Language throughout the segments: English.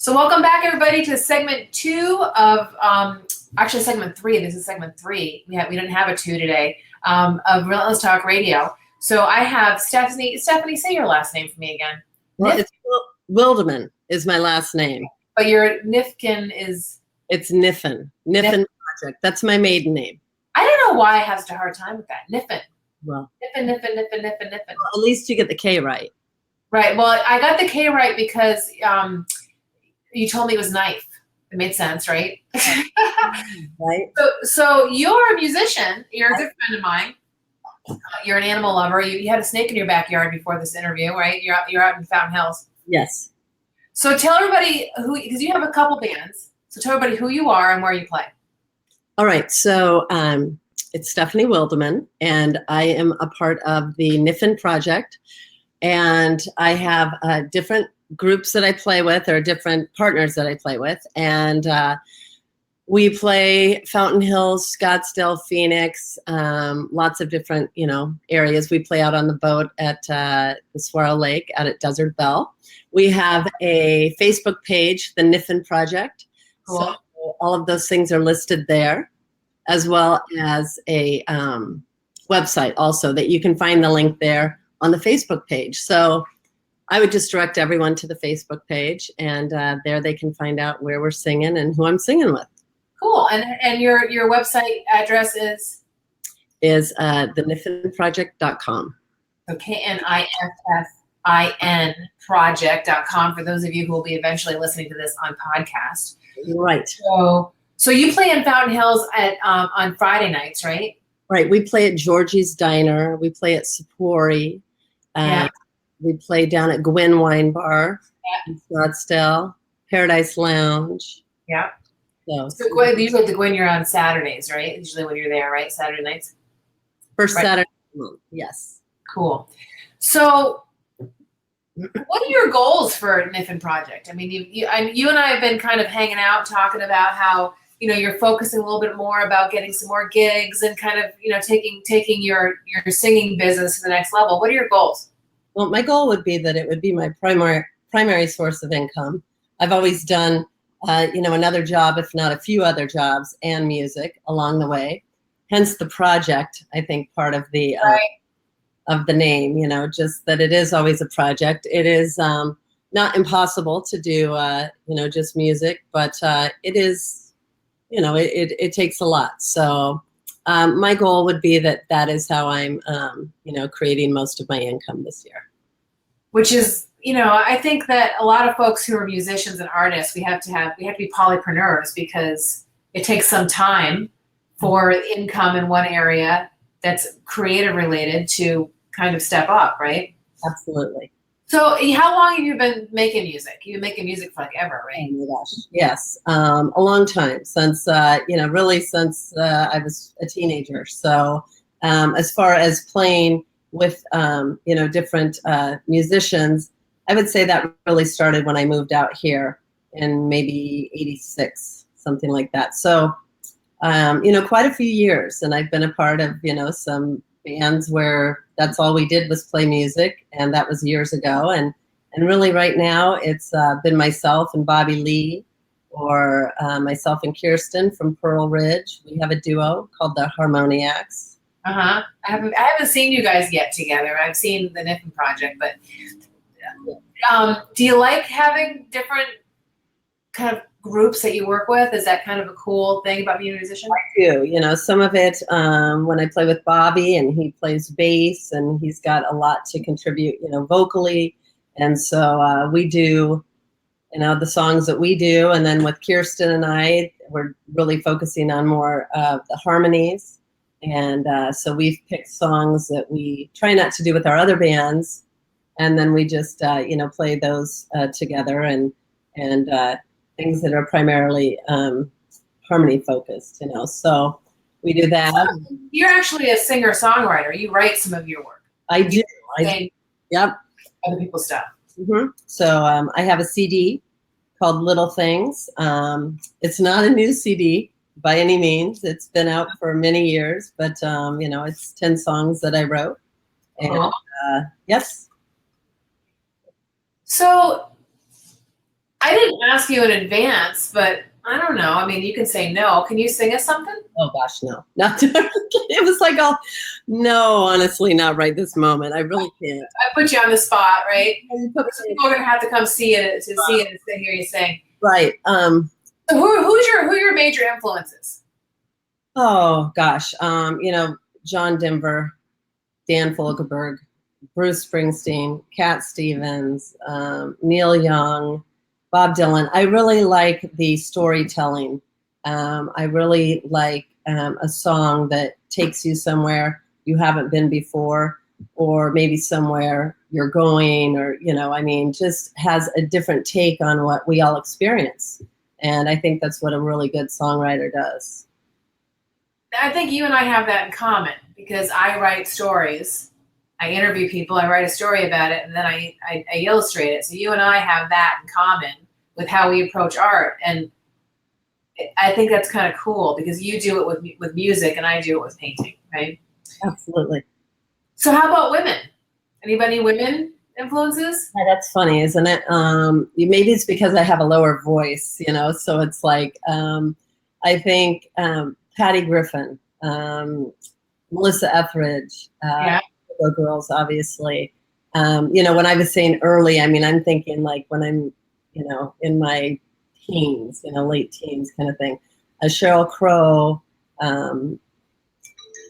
So welcome back, everybody, to segment 2 of, actually segment 3. This is segment 3. We didn't have a 2 today, of Relentless Talk Radio. So I have Stephanie. Stephanie, say your last name for me again. Well, it's Wildeman is my last name. But your Kniffin is? It's Kniffin. Kniffin Project. That's my maiden name. I don't know why I have such a hard time with that. Kniffin. Well, Kniffin. Well, at least you get the K right. Right. Well, I got the K right because you told me it was knife. It made sense, right? Right. So you're a musician. You're a good friend of mine. You're an animal lover. You had a snake in your backyard before this interview, right? You're out in Fountain Hills. Yes. So tell everybody because you have a couple bands. So tell everybody who you are and where you play. All right. So it's Stephanie Wildeman, and I am a part of the Kniffin Project. And I have different groups that I play with, or different partners that I play with. And we play Fountain Hills, Scottsdale, Phoenix, lots of different, areas. We play out on the boat at the Swirl Lake out at Desert Belle. We have a Facebook page, the Kniffin Project. Cool. So all of those things are listed there, as well as a website also that you can find the link there on the Facebook page. So I would just direct everyone to the Facebook page, and there they can find out where we're singing and who I'm singing with. Cool. And your website address is theniffinproject.com. So KNIFFIN project.com for those of you who will be eventually listening to this on podcast. Right. So you play in Fountain Hills at on Friday nights, right? Right. We play at Georgie's Diner. We play at Sapori. Yeah. We play down at Gwyn Wine Bar in Scottsdale, Paradise Lounge. Yeah. So Gwyn, usually at the Gwyn you're on Saturdays, right? Usually when you're there, right? Saturday nights? First Right. Saturday of the month, yes. Cool. So what are your goals for Kniffin Project? I mean, you and I have been kind of hanging out talking about how, you're focusing a little bit more about getting some more gigs and kind of, taking your singing business to the next level. What are your goals? Well, my goal would be that it would be my primary source of income. I've always done, another job, if not a few other jobs, and music along the way. Hence the project, I think, part of the of the name. Just that it is always a project. It is not impossible to do, just music, but it is, it takes a lot. So my goal would be that is how I'm, creating most of my income this year. Which is, I think that a lot of folks who are musicians and artists, we have to be polypreneurs because it takes some time for income in one area that's creative related to kind of step up, right? Absolutely. So how long have you been making music? You've been making music for like ever, right? Oh my gosh. Yes. A long time, since, really since I was a teenager. So as far as playing with, different musicians, I would say that really started when I moved out here in maybe 86, something like that. So, quite a few years. And I've been a part of, some bands where that's all we did was play music. And that was years ago. And really right now it's been myself and Bobby Lee, or myself and Kirsten from Pearl Ridge. We have a duo called the Harmoniacs. I haven't seen you guys yet together. I've seen the Kniffin Project, but do you like having different kind of groups that you work with? Is that kind of a cool thing about being a musician? I do. Some of it when I play with Bobby, and he plays bass, and he's got a lot to contribute, vocally. And so we do, the songs that we do. And then with Kirsten and I, we're really focusing on more of the harmonies. And so we've picked songs that we try not to do with our other bands. And then we just, play those together and things that are primarily harmony focused, So we do that. You're actually a singer-songwriter. You write some of your work. I do. Yep. Other people's stuff. Mm-hmm. So I have a CD called Little Things. It's not a new CD by any means. It's been out for many years, but it's 10 songs that I wrote. And yes. So I didn't ask you in advance, but I don't know. I mean, you can say no. Can you sing us something? Oh gosh, no, not. It was like, oh, no, honestly, not right this moment. I really can't. I put you on the spot, right? People are gonna have to come see it to see it and to hear you sing. Right. So who are your major influences? Oh gosh, John Denver, Dan Fogelberg, Bruce Springsteen, Cat Stevens, Neil Young, Bob Dylan. I really like the storytelling. I really like a song that takes you somewhere you haven't been before, or maybe somewhere you're going, or, just has a different take on what we all experience. And I think that's what a really good songwriter does. I think you and I have that in common because I write stories. I interview people, I write a story about it, and then I illustrate it. So you and I have that in common with how we approach art. And I think that's kind of cool because you do it with music and I do it with painting, right? Absolutely. So how about women? Anybody women influences? Yeah, that's funny, isn't it? Maybe it's because I have a lower voice, so it's like, I think Patty Griffin, Melissa Etheridge, the girls, obviously. When I was saying early, I mean, I'm thinking like when I'm, in my teens, late teens kind of thing. Sheryl Crow,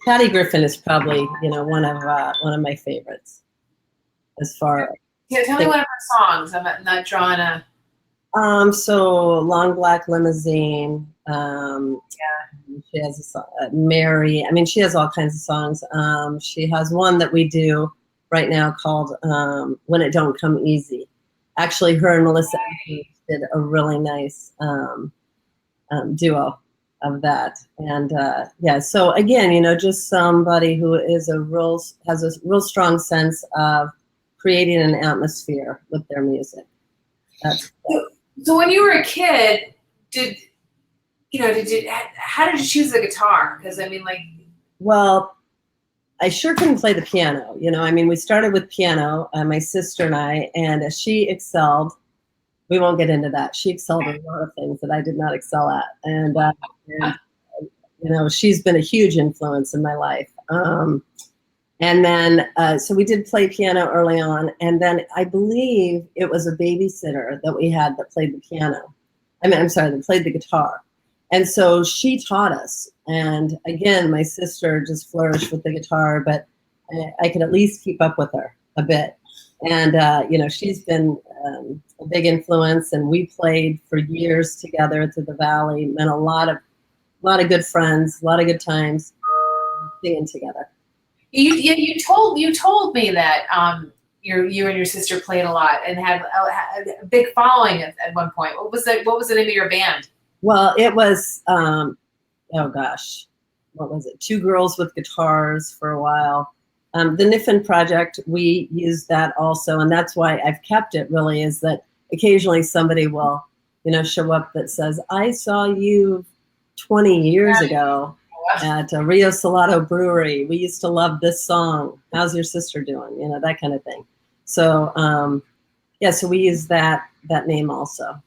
Patty Griffin is probably, one of my favorites as far. Yeah, tell me one of her songs. I'm not drawing a. So Long Black Limousine. She has a song, Mary. I mean, she has all kinds of songs. She has one that we do right now called When It Don't Come Easy. Actually, her and Melissa did a really nice duo of that. And so again, just somebody who has a real strong sense of creating an atmosphere with their music. So when you were a kid, how did you choose the guitar? Because I mean, well, I sure couldn't play the piano. We started with piano, my sister and I, and she excelled. We won't get into that. She excelled in a lot of things that I did not excel at, and she's been a huge influence in my life. And then, so we did play piano early on, and then I believe it was a babysitter that we had that played the piano. That played the guitar. And so she taught us. And again, my sister just flourished with the guitar, but I could at least keep up with her a bit. And, she's been a big influence, and we played for years together through the Valley, met a lot of good friends, a lot of good times singing together. You told me that you and your sister played a lot and had a big following at one point. What was the name of your band? Well, it was oh gosh, what was it? Two Girls with Guitars for a while. The Kniffin Project, we used that also, and that's why I've kept it. Really, is that occasionally somebody will, show up that says, "I saw you 20 years ago at Rio Salado Brewery. We used to love this song. How's your sister doing?" That kind of thing. So, so we use that name also.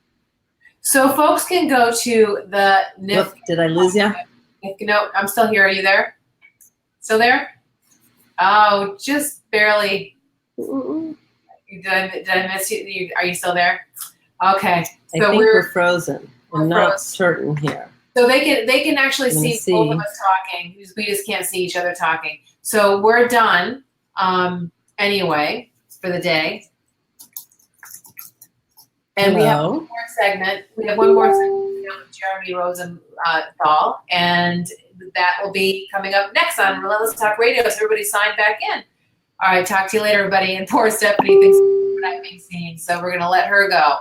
So folks can go to the Kniffin. Did I lose you? No, I'm still here. Are you there? Still there? Oh, just barely. Did I miss you? Are you still there? Okay. I think we're frozen. I'm not certain here. So they can actually see both of us talking. We just can't see each other talking. So we're done anyway for the day. And we have one more segment. We have with Jeremy Rosenthal, and that will be coming up next on Relentless Talk Radio. So everybody sign back in. All right, talk to you later, everybody. And poor Stephanie thinks we're not being seen, so we're going to let her go.